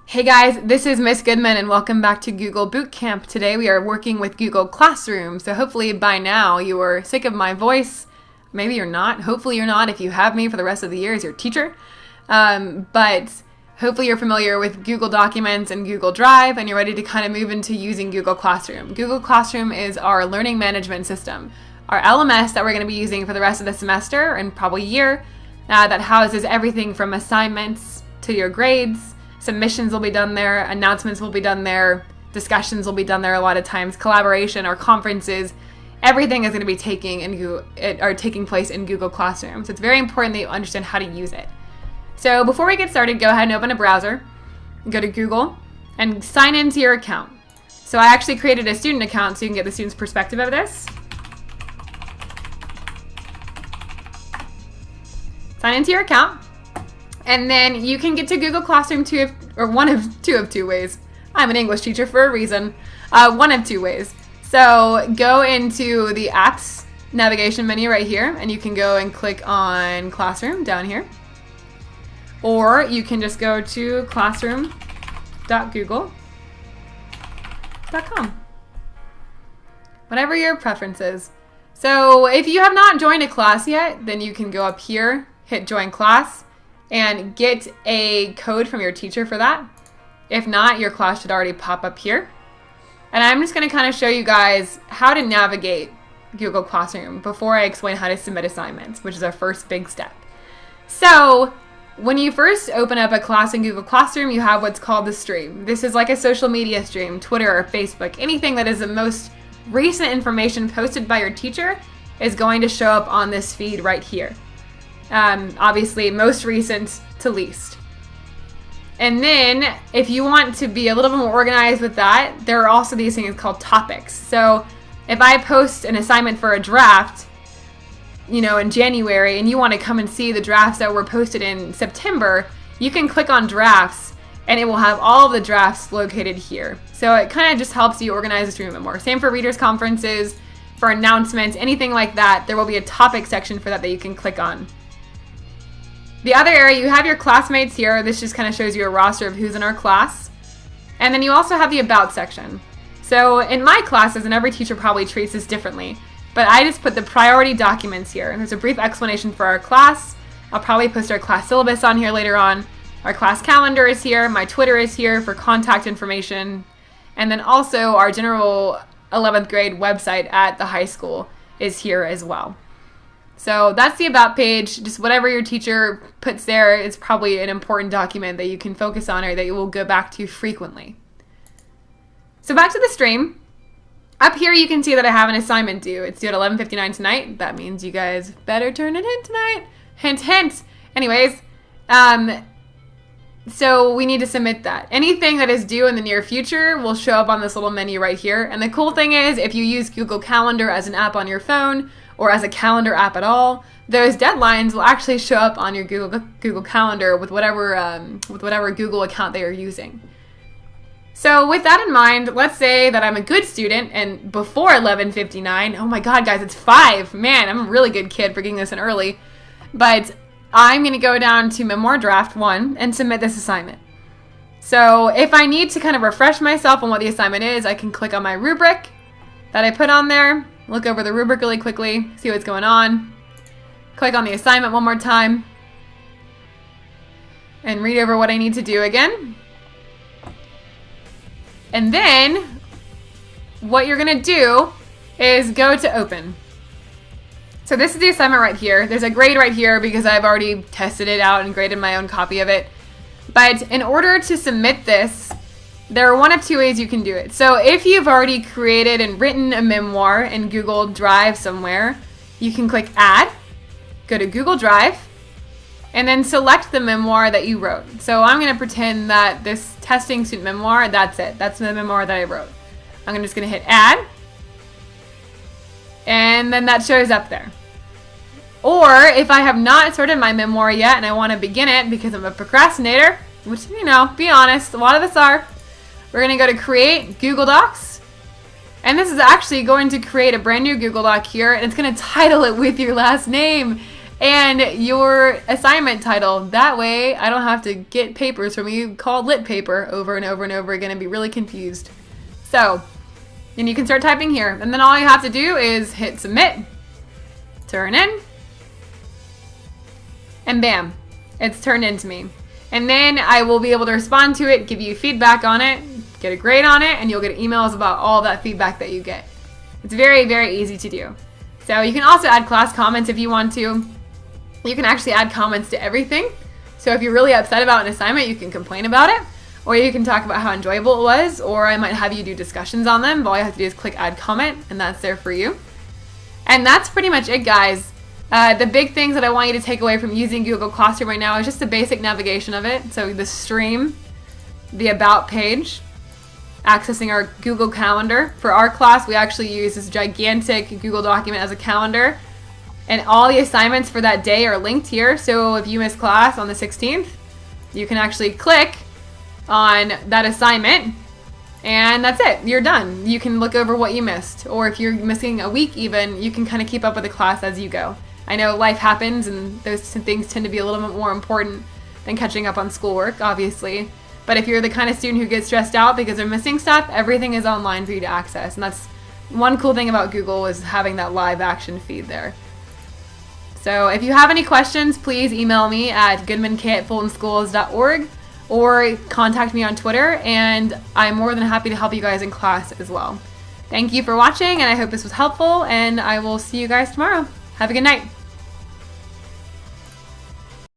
Hey guys, this is Miss Goodman and welcome back to Google Bootcamp. Today we are working with Google Classroom. So hopefully by now you are sick of my voice. Maybe you're not. Hopefully you're not if you have me for the rest of the year as your teacher. But hopefully you're familiar with Google Documents and Google Drive and you're ready to kind of move into using Google Classroom. Google Classroom is our learning management system, our LMS that we're going to be using for the rest of the semester and probably year that houses everything from assignments to your grades. Submissions will be done there, announcements will be done there, discussions will be done there a lot of times, collaboration or conferences, everything is going to be taking place in Google Classroom. So it's very important that you understand how to use it. So before we get started, go ahead and open a browser, go to Google, and sign into your account. So I actually created a student account so you can get the student's perspective of this. Sign into your account. And then you can get to Google Classroom one of two ways. I'm an English teacher for a reason. One of two ways. So go into the apps navigation menu right here, and you can go and click on Classroom down here. Or you can just go to classroom.google.com. Whatever your preference is. So if you have not joined a class yet, then you can go up here, hit Join Class, and get a code from your teacher for that. If not, your class should already pop up here. And I'm just going to kind of show you guys how to navigate Google Classroom before I explain how to submit assignments, which is our first big step. So when you first open up a class in Google Classroom, you have what's called the stream. This is like a social media stream, Twitter or Facebook. Anything that is the most recent information posted by your teacher is going to show up on this feed right here. Obviously, most recent to least. And then, if you want to be a little bit more organized with that, there are also these things called topics. So, if I post an assignment for a draft, in January, and you want to come and see the drafts that were posted in September, you can click on drafts, and it will have all of the drafts located here. So, it kind of just helps you organize this room a bit more. Same for readers' conferences, for announcements, anything like that. There will be a topic section for that you can click on. The other area, you have your classmates here. This just kind of shows you a roster of who's in our class. And then you also have the About section. So in my classes, and every teacher probably treats this differently, but I just put the priority documents here. And there's a brief explanation for our class. I'll probably post our class syllabus on here later on. Our class calendar is here. My Twitter is here for contact information. And then also our general 11th grade website at the high school is here as well. So that's the About page. Just whatever your teacher puts there is probably an important document that you can focus on or that you will go back to frequently. So back to the stream. Up here you can see that I have an assignment due. It's due at 11:59 tonight. That means you guys better turn it in tonight. Hint, hint. Anyways, so we need to submit that. Anything that is due in the near future will show up on this little menu right here. And the cool thing is, if you use Google Calendar as an app on your phone, or as a calendar app at all, those deadlines will actually show up on your Google Calendar with whatever Google account they are using. So with that in mind, let's say that I'm a good student and before 11:59, oh my god guys, it's 5. Man, I'm a really good kid for getting this in early. But I'm going to go down to Memoir Draft 1 and submit this assignment. So if I need to kind of refresh myself on what the assignment is, I can click on my rubric that I put on there. Look over the rubric really quickly, see what's going on. Click on the assignment one more time. And read over what I need to do again. And then, what you're going to do is go to Open. So this is the assignment right here. There's a grade right here because I've already tested it out and graded my own copy of it. But in order to submit this, there are one of two ways you can do it. So if you've already created and written a memoir in Google Drive somewhere, you can click Add, go to Google Drive, and then select the memoir that you wrote. So I'm going to pretend that this testing student memoir, that's it. That's the memoir that I wrote. I'm just going to hit Add, and then that shows up there. Or if I have not started my memoir yet and I want to begin it because I'm a procrastinator, which, be honest, a lot of us are, we're going to go to Create Google Docs. And this is actually going to create a brand new Google Doc here, and it's going to title it with your last name. and your assignment title. That way I don't have to get papers from you called lit paper over and over and over again and be really confused. So, and you can start typing here. And then all you have to do is hit submit, turn in, and bam, it's turned into me. And then I will be able to respond to it, give you feedback on it, get a grade on it, and you'll get emails about all that feedback that you get. It's very, very easy to do. So you can also add class comments if you want to. You can actually add comments to everything. So if you're really upset about an assignment, you can complain about it, or you can talk about how enjoyable it was, or I might have you do discussions on them. But all you have to do is click add comment, and that's there for you. And that's pretty much it, guys. The big things that I want you to take away from using Google Classroom right now is just the basic navigation of it. So the stream, the about page, accessing our Google Calendar. For our class, we actually use this gigantic Google document as a calendar. And all the assignments for that day are linked here. So if you miss class on the 16th, you can actually click on that assignment. And that's it. You're done. You can look over what you missed. Or if you're missing a week even, you can kind of keep up with the class as you go. I know life happens and those things tend to be a little bit more important than catching up on schoolwork, obviously. But if you're the kind of student who gets stressed out because they're missing stuff, everything is online for you to access. And that's one cool thing about Google is having that live action feed there. So if you have any questions, please email me at goodmank@fultonschools.org or contact me on Twitter, and I'm more than happy to help you guys in class as well. Thank you for watching, and I hope this was helpful, and I will see you guys tomorrow. Have a good night.